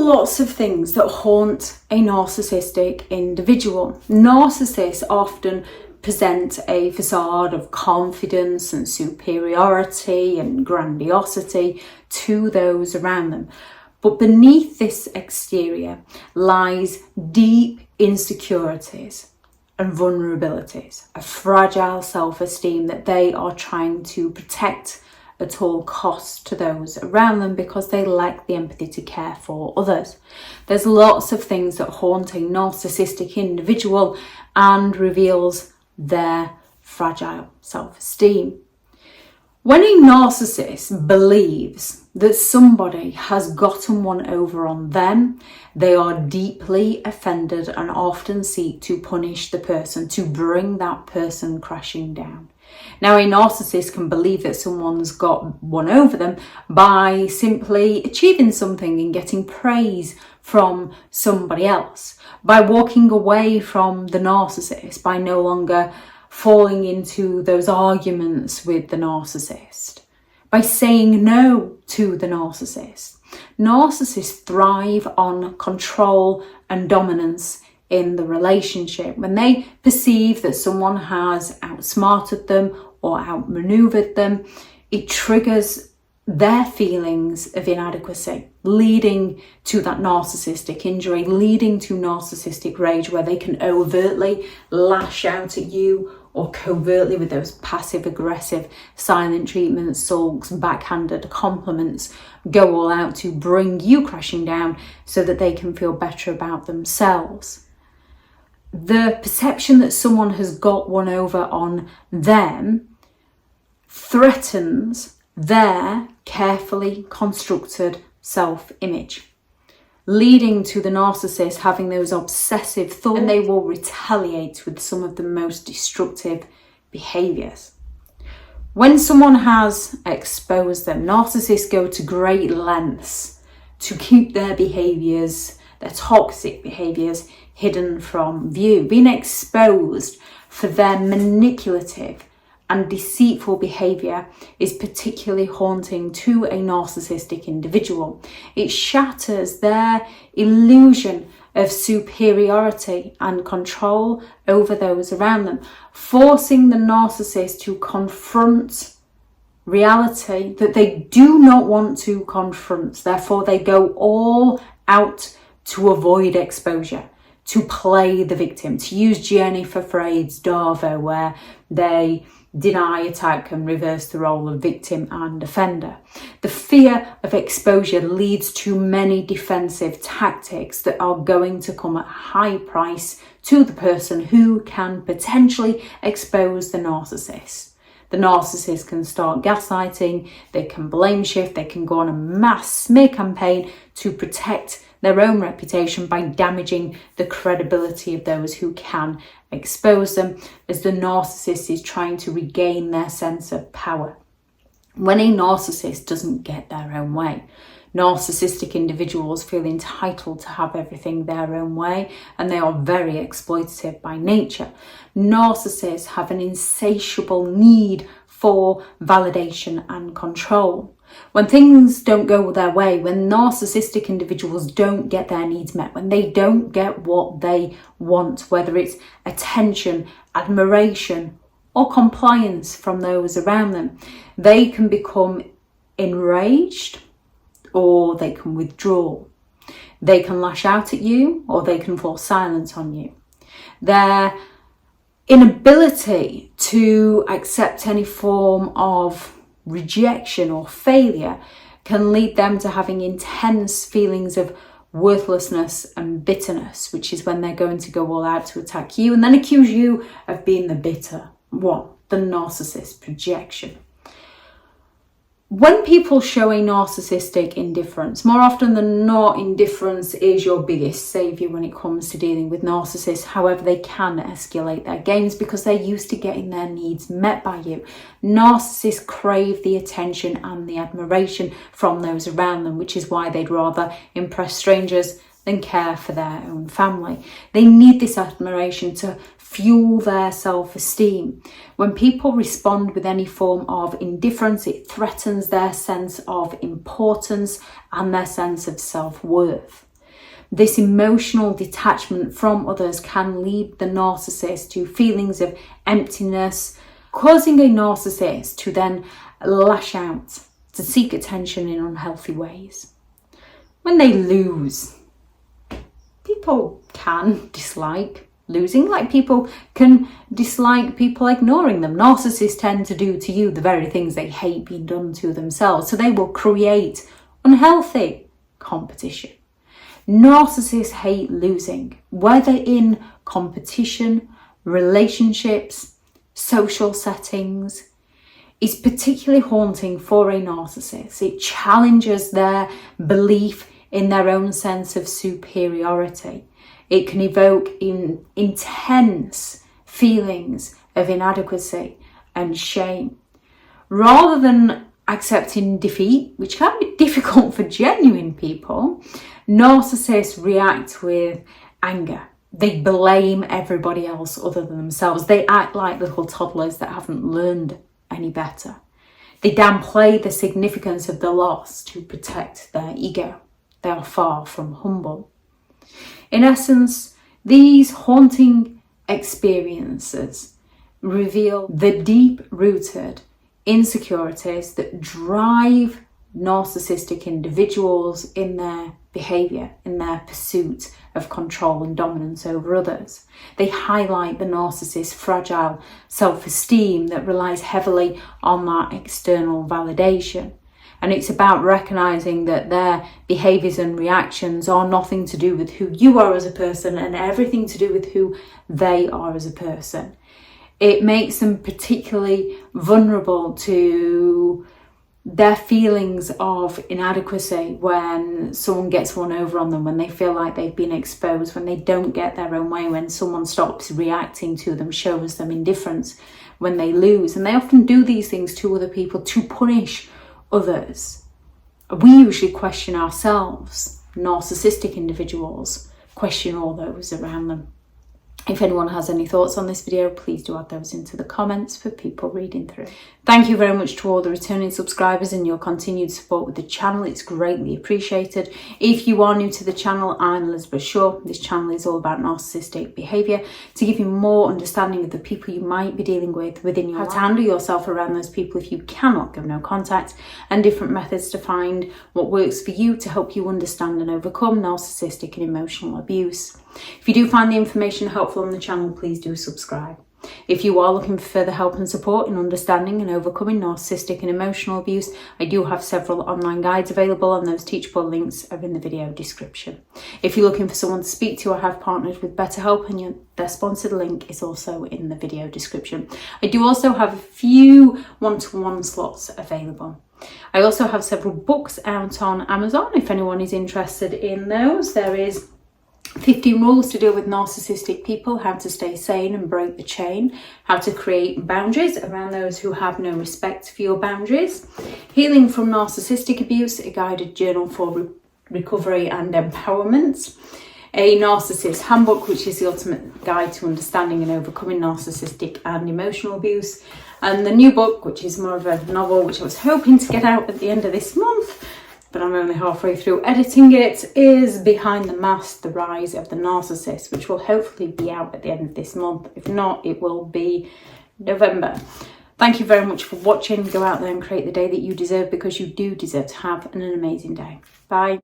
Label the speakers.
Speaker 1: lots of things that haunt a narcissistic individual. Narcissists often present a facade of confidence and superiority and grandiosity to those around them. But beneath this exterior lies deep insecurities and vulnerabilities, a fragile self-esteem that they are trying to protect at all costs to those around them because they lack the empathy to care for others. There's lots of things that haunt a narcissistic individual and reveals their fragile self-esteem. When a narcissist believes that somebody has gotten one over on them, they are deeply offended and often seek to punish the person, to bring that person crashing down. Now, a narcissist can believe that someone's got one over them by simply achieving something and getting praise from somebody else, by walking away from the narcissist, by no longer falling into those arguments with the narcissist, by saying no to the narcissist. Narcissists thrive on control and dominance in the relationship. When they perceive that someone has outsmarted them or outmaneuvered them, it triggers their feelings of inadequacy, leading to that narcissistic injury, leading to narcissistic rage, where they can overtly lash out at you or covertly with those passive aggressive silent treatments, sulks, backhanded compliments, go all out to bring you crashing down so that they can feel better about themselves. The perception that someone has got one over on them threatens their carefully constructed self-image, leading to the narcissist having those obsessive thoughts, and they will retaliate with some of the most destructive behaviours. When someone has exposed them, narcissists go to great lengths to keep their behaviours, their toxic behaviours, hidden from view. Being exposed for their manipulative and deceitful behaviour is particularly haunting to a narcissistic individual. It shatters their illusion of superiority and control over those around them, forcing the narcissist to confront reality that they do not want to confront. Therefore, they go all out to avoid exposure, to play the victim, to use Jennifer Freud's Darvo, where they deny attack and reverse the role of victim and offender. The fear of exposure leads to many defensive tactics that are going to come at a high price to the person who can potentially expose the narcissist. The narcissist can start gaslighting, they can blame shift, they can go on a mass smear campaign to protect their own reputation by damaging the credibility of those who can expose them, as the narcissist is trying to regain their sense of power. When a narcissist doesn't get their own way, narcissistic individuals feel entitled to have everything their own way, and they are very exploitative by nature. Narcissists have an insatiable need for validation and control. When things don't go their way, when narcissistic individuals don't get their needs met, when they don't get what they want, whether it's attention, admiration, or compliance from those around them, they can become enraged, or they can withdraw. They can lash out at you, or they can fall silent on you. Their inability to accept any form of rejection or failure can lead them to having intense feelings of worthlessness and bitterness, which is when they're going to go all out to attack you and then accuse you of being the bitter one, the narcissist projection. When people show a narcissistic indifference, more often than not, indifference is your biggest saviour when it comes to dealing with narcissists. However, they can escalate their games because they're used to getting their needs met by you. Narcissists crave the attention and the admiration from those around them, which is why they'd rather impress strangers than care for their own family. They need this admiration to fuel their self-esteem. When people respond with any form of indifference, it threatens their sense of importance and their sense of self-worth. This emotional detachment from others can lead the narcissist to feelings of emptiness, causing a narcissist to then lash out, to seek attention in unhealthy ways. When they lose, people can dislike losing, like people can dislike people ignoring them. Narcissists tend to do to you the very things they hate being done to themselves, so they will create unhealthy competition. Narcissists hate losing, whether in competition, relationships, social settings. Is particularly haunting for a narcissist. It challenges their belief in their own sense of superiority. It can evoke intense feelings of inadequacy and shame. Rather than accepting defeat, which can be difficult for genuine people, narcissists react with anger. They blame everybody else other than themselves. They act like little toddlers that haven't learned any better. They downplay the significance of the loss to protect their ego. They are far from humble. In essence, these haunting experiences reveal the deep-rooted insecurities that drive narcissistic individuals in their behaviour, in their pursuit of control and dominance over others. They highlight the narcissist's fragile self-esteem that relies heavily on that external validation. And it's about recognising that their behaviours and reactions are nothing to do with who you are as a person and everything to do with who they are as a person. It makes them particularly vulnerable to their feelings of inadequacy when someone gets one over on them, when they feel like they've been exposed, when they don't get their own way, when someone stops reacting to them, shows them indifference, when they lose. And they often do these things to other people to punish others. We usually question ourselves. Narcissistic individuals question all those around them. If anyone has any thoughts on this video, please do add those into the comments for people reading through. Thank you very much to all the returning subscribers and your continued support with the channel. It's greatly appreciated. If you are new to the channel, I'm Elizabeth Shaw. This channel is all about narcissistic behaviour to give you more understanding of the people you might be dealing with within your life, how to handle yourself around those people if you cannot give no contact, and different methods to find what works for you to help you understand and overcome narcissistic and emotional abuse. If you do find the information helpful on the channel, please do subscribe. If you are looking for further help and support in understanding and overcoming narcissistic and emotional abuse, I do have several online guides available, and those teachable links are in the video description. If you're looking for someone to speak to, I have partnered with BetterHelp, and their sponsored link is also in the video description. I do also have a few one-to-one slots available. I also have several books out on Amazon if anyone is interested in those. There is 15 Rules to Deal with Narcissistic People, How to Stay Sane and Break the Chain, How to Create Boundaries Around Those Who Have No Respect for Your Boundaries, Healing from Narcissistic Abuse, a guided journal for recovery and empowerment, a Narcissist Handbook, which is the ultimate guide to understanding and overcoming narcissistic and emotional abuse, and the new book, which is more of a novel, which I was hoping to get out at the end of this month, but I'm only halfway through editing it, is Behind the Mask, The Rise of the Narcissist, which will hopefully be out at the end of this month. If not, it will be November. Thank you very much for watching. Go out there and create the day that you deserve, because you do deserve to have an amazing day. Bye.